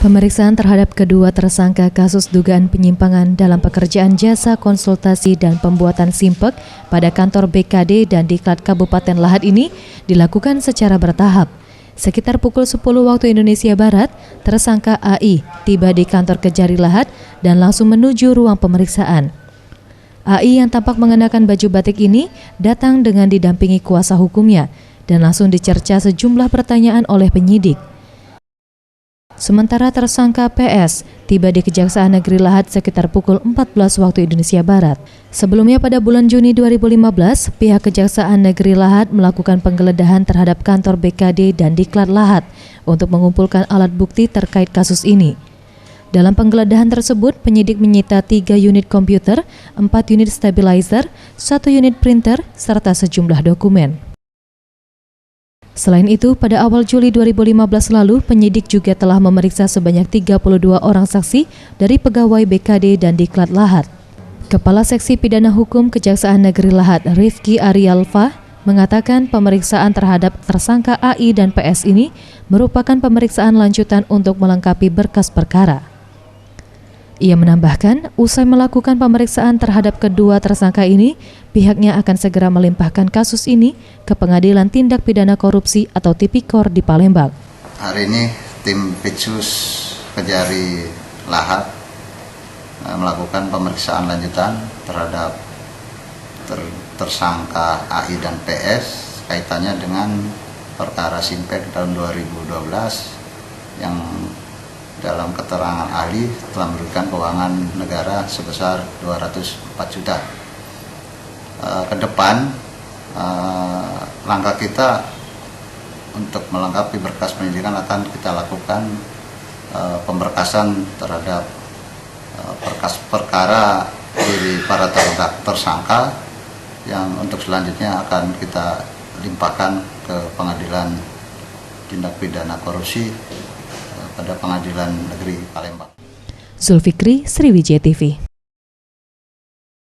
Pemeriksaan terhadap kedua tersangka kasus dugaan penyimpangan dalam pekerjaan jasa konsultasi dan pembuatan simpek pada kantor BKD dan Diklat Kabupaten Lahat ini dilakukan secara bertahap. Sekitar pukul 10 waktu Indonesia Barat, tersangka AI tiba di kantor Kejari Lahat dan langsung menuju ruang pemeriksaan. AI yang tampak mengenakan baju batik ini datang dengan didampingi kuasa hukumnya dan langsung dicerca sejumlah pertanyaan oleh penyidik. Sementara tersangka PS tiba di Kejaksaan Negeri Lahat sekitar pukul 14 waktu Indonesia Barat. Sebelumnya pada bulan Juni 2015, pihak Kejaksaan Negeri Lahat melakukan penggeledahan terhadap kantor BKD dan Diklat Lahat untuk mengumpulkan alat bukti terkait kasus ini. Dalam penggeledahan tersebut, penyidik menyita 3 unit komputer, 4 unit stabilizer, 1 unit printer, serta sejumlah dokumen. Selain itu, pada awal Juli 2015 lalu, penyidik juga telah memeriksa sebanyak 32 orang saksi dari pegawai BKD dan Diklat Lahat. Kepala Seksi Pidana Hukum Kejaksaan Negeri Lahat, Rifki Arialfa, mengatakan pemeriksaan terhadap tersangka AI dan PS ini merupakan pemeriksaan lanjutan untuk melengkapi berkas perkara. Ia menambahkan, usai melakukan pemeriksaan terhadap kedua tersangka ini, pihaknya akan segera melimpahkan kasus ini ke Pengadilan Tindak Pidana Korupsi atau Tipikor di Palembang. Hari ini tim Pitsus Kejari Lahat melakukan pemeriksaan lanjutan terhadap tersangka AI dan PS kaitannya dengan perkara Simpek tahun 2012 yang dalam keterangan ahli telah merugikan keuangan negara sebesar 204 juta. Ke depan, langkah kita untuk melengkapi berkas penyidikan akan kita lakukan pemberkasan terhadap berkas perkara dari para tersangka yang untuk selanjutnya akan kita limpahkan ke Pengadilan Tindak Pidana Korupsi pada Pengadilan Negeri Palembang. Zulfikri, Sriwijaya TV.